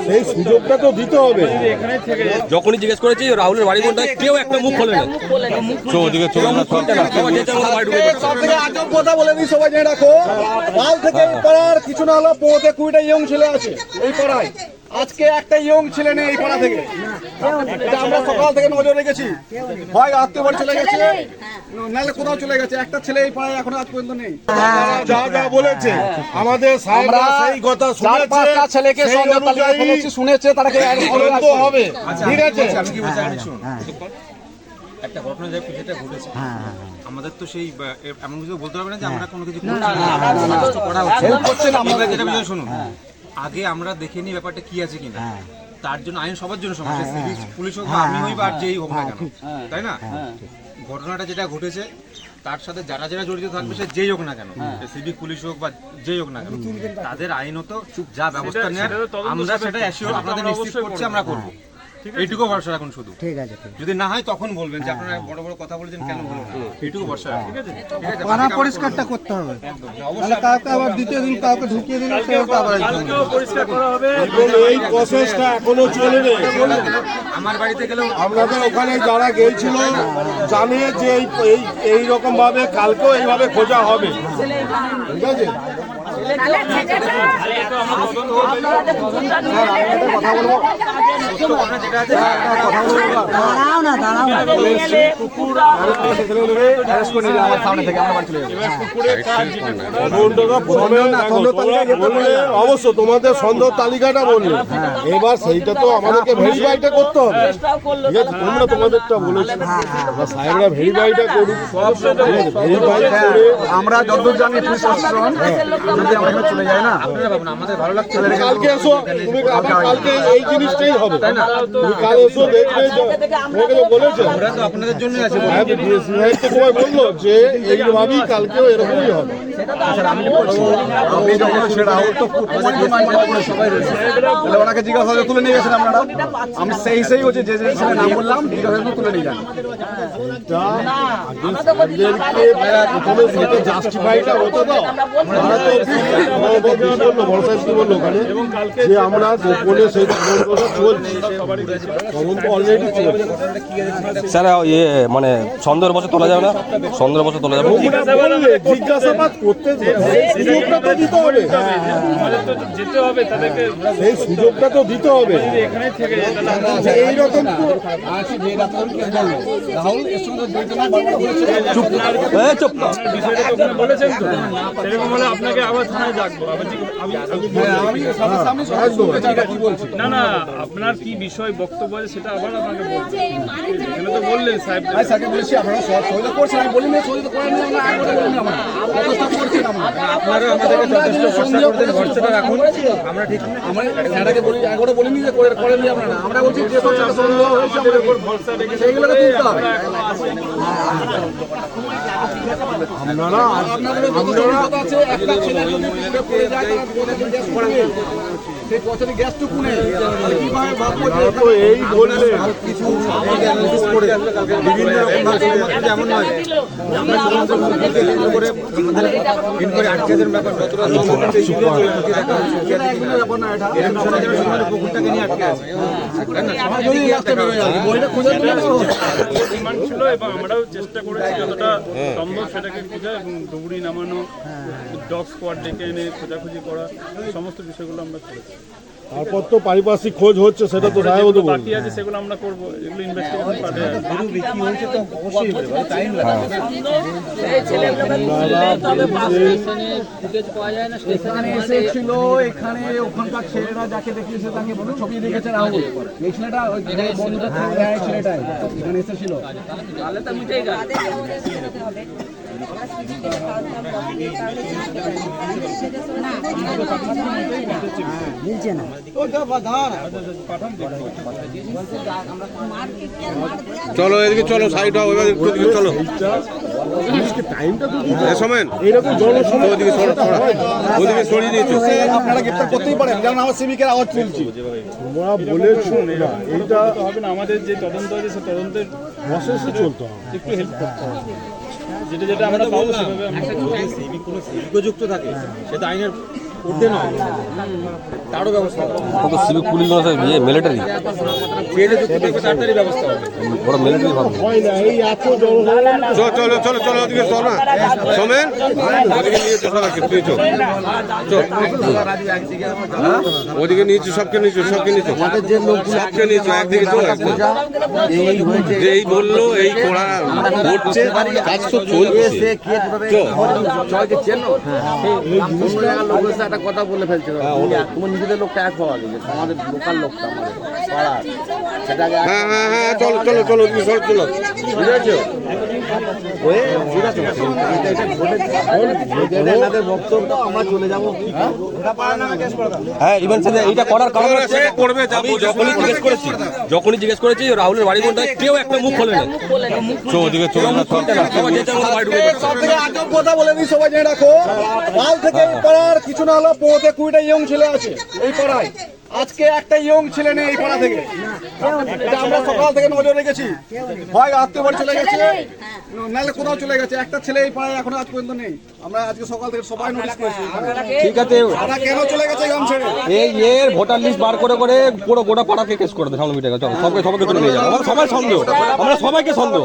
সেই সুযোগটা তো দিতে হবে। যখনই জিজ্ঞেস করেছি রাহুলের বাড়ি কোনটা, কেউ একটা মুখ খোলে না। কথা বলে দিই, সবাই জেনে রাখো, কাল থেকে এই পাড়ার কিছু না হলো 15-20টা ইয়ং ছেলে আছে এই পাড়ায়। আজকে একটা ইয়ং ছেলে নেই এই পাড়া থেকে, এটা আমরা সকাল থেকে নজর রেখেছি। হয় আত্মীয় বাড়ি চলে গেছে, নাহলে কোথাও চলে গেছে, একটা ছেলে এই পাড়ায় এখন আজ পর্যন্ত নেই। যা যা বলেছে আমাদের সাহেবরা সেই কথা শুনেছে, ছেলেকে শুনেছে, তাদেরকে হবে। ঠিক আছে, আমি কি বলছি আপনি শুনুন। একটা ঘটনা যেটা ঘটেছে, আমাদের তো সেই এমন কিছু বলতে হবে না যে আমরা কোনো কিছু করছি না। যেটা শুনুন, আগে আমরা দেখে নিই ব্যাপারটা কি আছে কিনা, তার জন্য আইন সবার জন্য সমান, পুলিশ হোক বা আমি হই বা যেই হোক না কেন, তাই না? ঘটনাটা যেটা ঘটেছে তার সাথে যারা যারা জড়িত থাকবে সে যেই হোক না কেন, সিভিক পুলিশ হোক বা যেই হোক না কেন, তাদের আইনত যা ব্যবস্থা নেয় আমরা সেটা অ্যাসিওর আপনাদের নিশ্চিত করছি আমরা করবো। এইটুকু ভরসা রাখুন শুধু। ঠিক আছে, যদি না হয় তখন বলবেন যে আপনারা বড় বড় কথা বলেছেন কেন বলুন, এইটুকু ভরসা রাখুন। ঠিক আছে, পানা পরিষ্কারটা করতে হবে, অবশ্যই কাউকে আবার দ্বিতীয় দিন কাউকে ঢুকিয়ে দিলে সেটা আবার পরিষ্কার করা হবে। এই প্রসেসটা এখনো চলবে। আমার বাড়িতে গেলেও আপনাদের ওখানে যারা গিয়েছিল জানে যে এই রকম ভাবে কালকেও এইভাবে খোঁজা হবে। ঠিক আছে, অবশ্য তোমাদের সন্দেহ তালিকাটা বললে, এবার সেইটা তো আমাদেরকে ভেরিফাইটা করতে হবে। ঠিক আছে, তোমরা তোমাদেরটা বলেছো, সাহেবরা ভেরিফাইটা করুক, ভেরিফাই করে আমরা যতদূর জানি প্রশাসন যদি আমরা এখানে চলে যাই না, আপনারা ভাবুন আমাদের ভালো লাগছে। কালকে এসো, তুমি কালকে এই জিনিসটাই হবে, তাই না? তুমি কাল এসো, দেখবে তোমাকে তো বলেছে, আমরা তো আপনাদের জন্যই আছি। তোমায় বললো যে এইভাবেই কালকেও এরকমই হবে। ওনাকে জিজ্ঞাসা তুলে নিয়ে গেছেন আপনারা, আমি সেই হচ্ছে যে নাম বললাম জিজ্ঞাসা তুলে নিয়ে যান। প্রথমে সেটা জাস্টিফাইটা হতে দাও। বললো ওখানে যে আমরা গোপনে সেই তদন্তটা চলছে, তদন্ত অলরেডি চলছে। স্যার ইয়ে মানে সন্দেহের বছর তোলা যাবে না, সন্দেহের বছর তোলা যাবে। জিজ্ঞাসাবাদ করতে সুযোগটা তো দিতে হবে, যেতে হবে তাদেরকে, সেই সুযোগটা তো দিতে হবে। এখানে থেকে এইরকম বিষয়টা তো ওখানে বলেছেন তো, সেরকম হলে আপনাকে আবার থানায় ডাকবো। না না, আপনার কি বিষয় বক্তব্য আছে সেটা আবার আপনাকে বলবো। এখানে তো বললেন সাহেব, আপনারা আমাদেরকে যথেষ্ট ভরসা করতেন, ভরসাটা রাখুন। আমরা ঠিক বলিনি যে করেননি আপনারা, আমরা বলছি যে সন্দেহ হয়েছে আমাদের উপর ভরসা রেখে সেইগুলোকে তুলতে হবে। সেই পথে গ্যাসটুকু নেই, এই বললে কিছু বিভিন্ন রকম যেমন নয় আমরা করে ইনকোয়ারি আটকাদের ব্যাপার পুকুরটাকে নিয়ে আটকে আছে ডিমান্ড ছিল এবং আমরাও চেষ্টা করেছি যতটা সম্ভব সেটাকে খোঁজা এবং ডুবুরি নামানো, ডগ স্কোয়াড ডেকে এনে খোঁজাখুঁজি করা, সমস্ত বিষয়গুলো আমরা করেছি। তারপর তো পারিপার্শ্বিক খোঁজ হচ্ছে, সেটা তো সাহেবও বাকি আছে সেগুলো আমরা করবো, এগুলো ইনভেস্টিগেশন পার্টে আছে। এখানে এসেছিল, এখানে ওখানকার ছেলেরা যাকে দেখিয়েছে তাকে ছবি দেখেছে রাহুল, এই ছেলেটা বন্ধুটা ছেলেটাই এখানে এসেছিল। তাহলে তো মিটেই গেল। মিলছে না, চলো এদিকে চলো, সাইড হও, এবার একটু দিকে চলো। টাইমটা তো সমেন এরকম জনসময় ওদিকে ওদিকে সরিয়ে দিয়েছো, আপনারা গ্রেপ্তার করতেই পারেন, যেমন আমার সিভিকের আওয়াজ তুলছি। তোমরা বলেছো না, এইটা হবে না, আমাদের যে তদন্ত আছে সে তদন্তের প্রসেসে চলতে হবে। একটু হেল্প করতে হবে, যেটা আমরা পাবো সেভাবে আমরা কোনো সিভিক যুক্ত থাকে সেটা আইনের ঊর্ধ্বে নয়, তারও ব্যবস্থা হবে। এখন তো সিভিক পুলিশ নয়, ইয়ে মিলিটারি, পেজে যুক্ত থাকবে তাড়াতাড়ি ব্যবস্থা হবে। ওরা মিলিটারি ভাবে। চলো চলো চলো ওদিকে চল না সোমেন, ওদিকে নিয়ে চল সবাইকে, তুই চল ওদিকে নিয়েছি, সবকে নিয়েছো, সবকে নিয়েছো, সবকে নিয়েছো, একদিকে চল। যে এই বললো এই করা ঘটছে, কাজ তো চলছে। একটা কথা বলে ফেলছিল, তোমার নিজেদের লোকটা এক হওয়া গেছে, আমাদের লোকাল লোকটা আমাদের পাড়ার, সেটাকে হ্যাঁ হ্যাঁ হ্যাঁ চলো চলো চলো ওদিকে চলো চলো, বুঝেছো? এনাদের বক্তব্য, আমরা চলে যাবো। হ্যাঁ ইভেন সাথে এইটা করার কারণ হচ্ছে করবে যাবো, যখনই জিজ্ঞেস করেছি রাহুলের বাড়ি কোনটা, কেউ একটা মুখ খোলেনি। চো ওদিকে চলো না, সবাই যে যার মতো বাড়ি ঢুকে পড়ছে। সব থেকে আজব কথা বলে দিই, সবাই জেনে রাখো, কাল থেকে এই পাড়ার কিছু না হলো 15-20টা ইয়ং ছেলে আছে এই পাড়ায়। আজকে একটা ইয়ং ছেলে নেই এই পাড়া থেকে, এটা আমরা সকাল থেকে নজর রেখেছি। হয় আত্মীয় বাড়ি চলে গেছে, নাহলে কোথাও চলে গেছে, একটা ছেলে এই পাড়ায় এখনো আজ পর্যন্ত নেই। আমরা আজকে সকাল থেকে সবাই নোটিস করেছি। ঠিক আছে, তারা কেন চলে গেছে ইয়ং ছেলে? এই এর ভোটার লিস্ট বার করে করে পুরো গোটা পাড়াকে কেস করে দেয় সামনে মিটে গেছে। সবাইকে সবাইকে তুলে নিয়ে যাবো, আমরা সবাই সন্দেহ, আমরা সবাইকে সন্দেহ,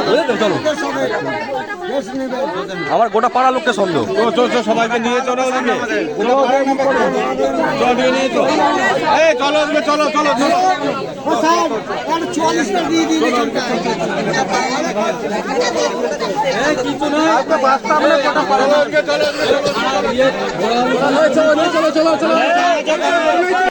বুঝলেন? চলো আমার গোটা পাড়া লোককে সন্দেহ। সবাইকে নিয়ে চলো ওদিকে, চলো নিয়ে চলো, এই চলো ওদিকে, চলো চলো চলো। চলো চলো চলো চলো।